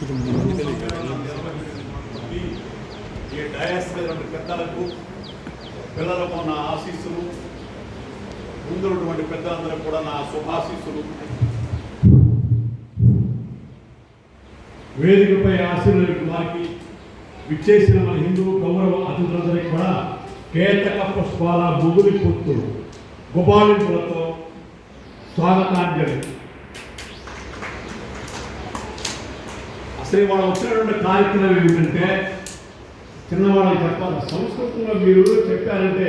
ఈ డయాస్ మీద పెద్దలకు పిల్లలకు నా ఆశీస్సులు, ముందున్నటువంటి పెద్దలందరూ కూడా నా శుభాశీస్సులు. వేదికపై ఆశీర్వదించిన వారికి, విచ్చేసిన మన హిందూ గౌరవ అతిథులందరికీ కూడా కేతక పుష్పాల ముగులి పుత్తులు గుబాళింపులతో స్వాగతాంజలి. అసలు వాళ్ళు వచ్చినటువంటి కార్యక్రమం ఏమిటంటే, చిన్నవాళ్ళకి చెప్పాలి. సంస్కృతంలో మీరు చెప్పారంటే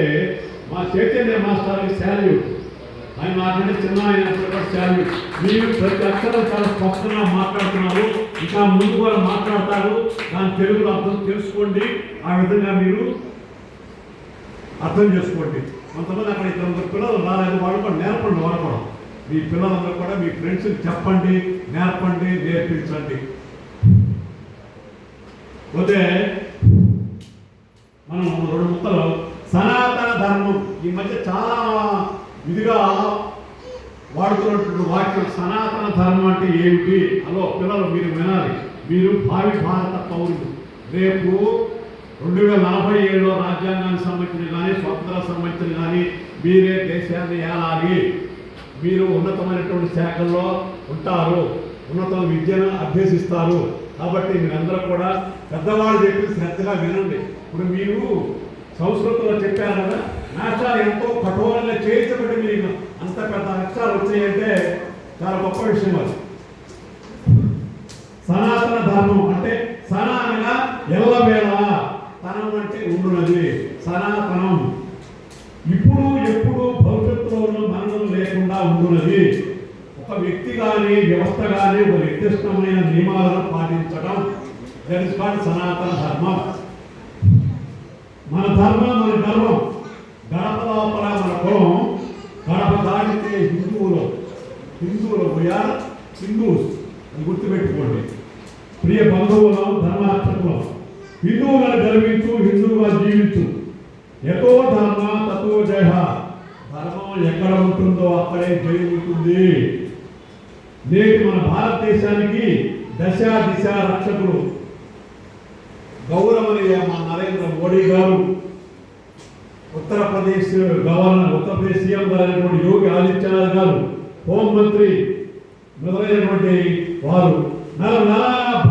మా చైతన్య మాస్టర్కి శాల్యూట్. ఆయన నాకంటే చిన్న అయినప్పుడు కూడా శాల్యూట్. మీరు ప్రతి అక్షరం చాలా స్పష్టంగా మాట్లాడుతున్నారు, ఇంకా ముందు కూడా మాట్లాడతారు. దాని తెలుగులో అర్థం తెలుసుకోండి, ఆ విధంగా మీరు అర్థం చేసుకోండి. కొంతమంది అక్కడ ఇద్దరు పిల్లలు రాలేదు, వాళ్ళు కూడా నేర్పండి. వాళ్ళు కూడా మీ పిల్లలందరూ కూడా మీ ఫ్రెండ్స్కి చెప్పండి, నేర్పండి, నేర్పించండి. పోతే మనం రెండు ముక్కలు సనాతన ధర్మం ఈ మధ్య చాలా ఇదిగా వాడుతున్నటువంటి వాక్యం. సనాతన ధర్మం అంటే ఏమిటి? హలో పిల్లలు, మీరు వినాలి. మీరు భావి భారత పౌరులు. రేపు 2047లో రాజ్యాంగానికి సంబంధించిన కానీ స్వతంత్ర సంబంధించిన కానీ మీరే దేశాన్ని ఏలాలి. మీరు ఉన్నతమైనటువంటి శాఖల్లో ఉంటారు, ఉన్నత విద్యను అభ్యసిస్తారు. కాబట్టి మీరందరూ కూడా పెద్దవాళ్ళు చెప్పి శ్రద్ధగా వినండి. ఇప్పుడు మీరు సంస్కృతంలో చెప్పారు కదా, నాశాలు ఎంతో కఠోరంగా చేయించబడి మీరు అంత పెద్ద అక్షరాలు వచ్చాయంటే చాలా గొప్ప విషయం. అది సనాతన ధర్మం అంటే సనా అనగా ఎల్లవేళ, తనం అంటే ఉండునది, సనాతనం. ఇప్పుడు ఎప్పుడు భవిష్యత్తులోనూ మరణం లేకుండా ఉండునది. ఒక వ్యక్తి కానీ వ్యవస్థ కానీ ఒక నిర్దిష్టమైన నియమాలను పాటించడం, దట్ ఇస్ కాల్డ్ సనాతన ధర్మం. మన ధర్మం, మన గర్వం. గడప లోపల మన కులం, గడప దాటితే హిందువులు వీఆర్ హిందూస్ అని గుర్తుపెట్టుకోండి. ప్రియ బంధువులం, ధర్మార్థకులం. హిందువులను గర్వించు, హిందువుగా జీవించు. ఎతో ధర్మ తతో జయ. ధర్మం ఎక్కడ ఉంటుందో అక్కడే జయం ఉంటుంది. నేటి మన భారతదేశానికి దశ దిశ రక్షకులు గౌరవనీయ మా నరేంద్ర మోడీ గారు, ఉత్తరప్రదేశ్ గవర్నర్, ఉత్తరప్రదేశ్ సీఎం గారైనటువంటి యోగి ఆదిత్యనాథ్ గారు, హోంమంత్రి మొదలైనటువంటి వారు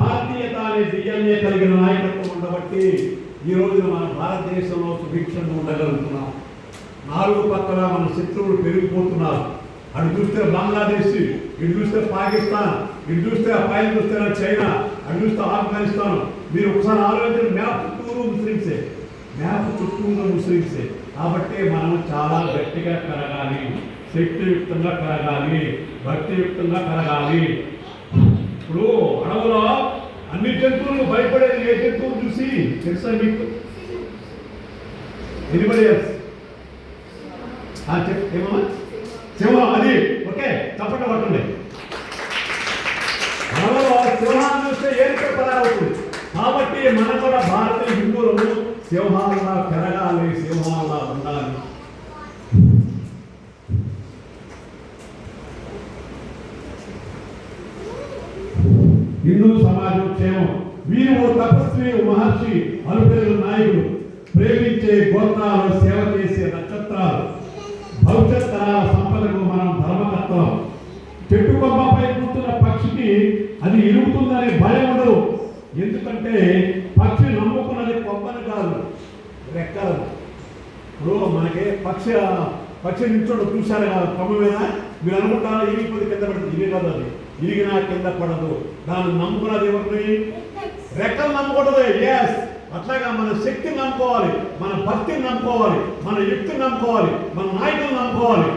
భారతీయత అనే డిఎన్ఏ కలిగిన నాయకత్వం ఉండబట్టి ఈ రోజున మన భారతదేశంలో సుభిక్షంగా ఉండగలుగుతున్నాం. నాలుగు పక్కల మన శత్రువులు పెరిగిపోతున్నారు. అటు చూస్తే బంగ్లాదేశ్, ఇటు చూస్తే పాకిస్తాన్, ఇటు చూస్తే పైన చూస్తే చైనా, అటు చూస్తే ఆఫ్ఘనిస్తాన్. మీరు ఒకసారి ఆలోచించిన మ్యాప్ చుట్టూరు ముస్లింసే. కాబట్టి మనం చాలా గట్టిగా కరగాలి, శక్తియుక్తంగా కరగాలి, భక్తియుక్తంగా కరగాలి. ఇప్పుడు అడవులో అన్ని జంతువులు భయపడేది ఏ జంతువులు చూసి తెలుసా మీకు? ఎనిబడి ఏమన్నా సింహం. అది ఓకే, తప్పక పట్టండి. అడవులో సింహాన్ని చూస్తే ఏరికే పరారవుతుంది. కాబట్టి మనం కూడా భారతీయ హిందువులను సింహాలుగా పెరగాలి, సింహాలుగా ఉండాలి. హిందూ సమాజం క్షేమం. వీరు ఓ తపస్వి, మహర్షి, అనుపేరు నాయకుడు, ప్రేమించే గోత్రాలు, సేవ చేసే నక్షత్రాలు, భవిష్యత్ తరాల సంపదకు మనం ధర్మకర్తలం. చెట్టు కొమ్మపై కూర్చున్న పక్షికి అది ఇరుగుతుందనే భయం ఉండదు. ఎందుకంటే పక్షి నమ్ముకున్నది కొమ్మని కాదు, రెక్కలు. ఇప్పుడు మనకి పక్షి నిల్చోడు చూశారు కాదు కొమ్మ మీద. మీరు అనుకుంటారా ఇరిగిపోతే కింద పడుతుంది? ఇరి కాదు, అది ఇరిగినా కింద పడదు. దాన్ని నమ్ముకున్నది ఎవరిని? రెక్కలు నమ్ముకూడదు. ఎస్, అట్లాగా మన శక్తిని నమ్ముకోవాలి, మన భక్తిని నమ్ముకోవాలి, మన యుక్తిని నమ్ముకోవాలి, మన నాయకులను నమ్ముకోవాలి.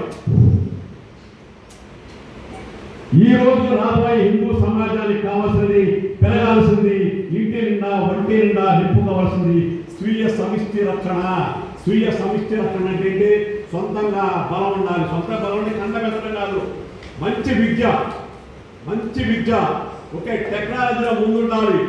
ఈ రోజు రాబోయే హిందూ సమాజానికి కావాల్సింది, పెరగాల్సింది, ఇంటి నిండా ఒంటి నిండా నింపుకోవాల్సింది స్వీయ సమిష్టి రక్షణ. స్వీయ సమిష్టి రక్షణ అంటే సొంతంగా బలం ఉండాలి. సొంత బలం అంటే కండబెట్టడం కాదు. మంచి విద్య, ఒకే టెక్నాలజీలో ముందుండాలి.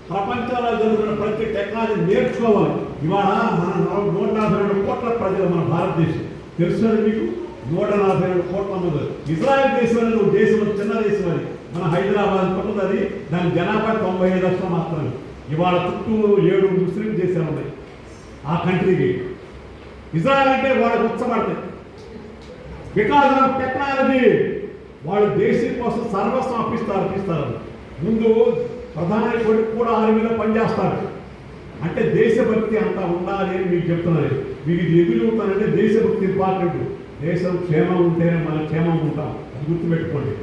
ప్రపంచంలో జరుగుతున్న ప్రతి టెక్నాలజీ నేర్చుకోవాలి. ఇవాళ మన 142 కోట్ల ప్రజలు మన భారతదేశం. తెలుసున్నది మీకు? 142 కోట్ల మంది. ఇజ్రాయెల్ దేశం అనేది ఒక దేశం, చిన్న దేశం. అది మన హైదరాబాద్ పట్టదు అది. దాని జనాభా 95 లక్షలు మాత్రమే. ఇవాళ చుట్టూ 7 ముస్లిం దేశాలు ఉన్నాయి ఆ కంట్రీకి. ఇజ్రాయెల్ అంటే వాళ్ళకి ఉచ్చబడతాయి. బికాజ్ ఆఫ్ టెక్నాలజీ వాళ్ళు దేశం కోసం సర్వస్వం అప్పిస్తారు. ముందు ప్రధాని కొడుకు కూడా ఆర్మీలో పనిచేస్తారు. అంటే దేశభక్తి అంతా ఉండాలి అని మీకు చెప్తున్నారు. మీకు ఇది ఎదురు చెబుతానంటే దేశభక్తి ఇంపార్టెంట్. దేశం క్షేమం ఉంటేనే మనం క్షేమం ఉంటాం, అది గుర్తుపెట్టుకోండి.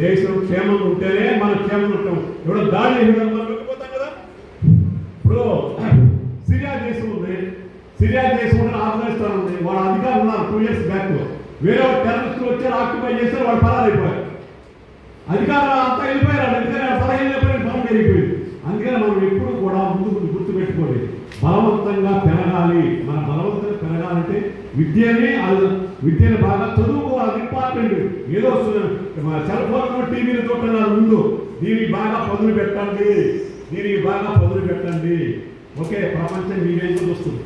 దేశం క్షేమం ఉంటేనే మనం క్షేమం ఉంటాం. ఎవడో దాడి మనం వెళ్ళిపోతాం కదా. ఇప్పుడు సిరియా దేశం ఉంది, ఆఫ్ఘనిస్తాన్ ఉంది. వాళ్ళ అధికారులు ఉన్నారు 2 years బ్యాక్. వేరే టెర్రరిస్టులు వచ్చారు, ఆక్యుపై చేశారు, వాళ్ళు పరారైపోయారు. అధికారులు అంతా వెళ్ళిపోయారు. అందుకని 15 ఏళ్ళు బలం పెరిగిపోయింది. అందుకని మనం ఎప్పుడు కూడా ముందు గుర్తుపెట్టుకోండి, బలవంతంగా పెరగాలి. మన బలవంతంగా పెరగాలంటే విద్యని బాగా చదువుకోవాలి, ఇంపార్టెంట్. ఏదో సెల్ ఫోన్ టీవీలు చూస్తున్నారు ముందు. దీనికి బాగా పదులు పెట్టండి. ఓకే, ప్రపంచం మీరేం చూస్తుంది.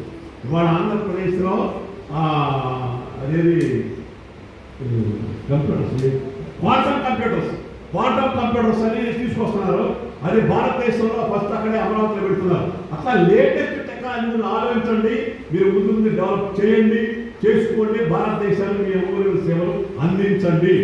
ఇవాళ ఆంధ్రప్రదేశ్లో అదేది క్వాంటమ్ కంప్యూటర్స్ అని తీసుకొస్తున్నారు. అది భారతదేశంలో ఫస్ట్ అక్కడే అమరావతిలో పెడుతున్నారు. అట్లా లేటెస్ట్ టెక్నాలజీని ఆలోచించండి. మీరు ముందు డెవలప్ చేయండి, చేసుకోండి. భారతదేశానికి మీ అమూల్య సేవలు అందించండి.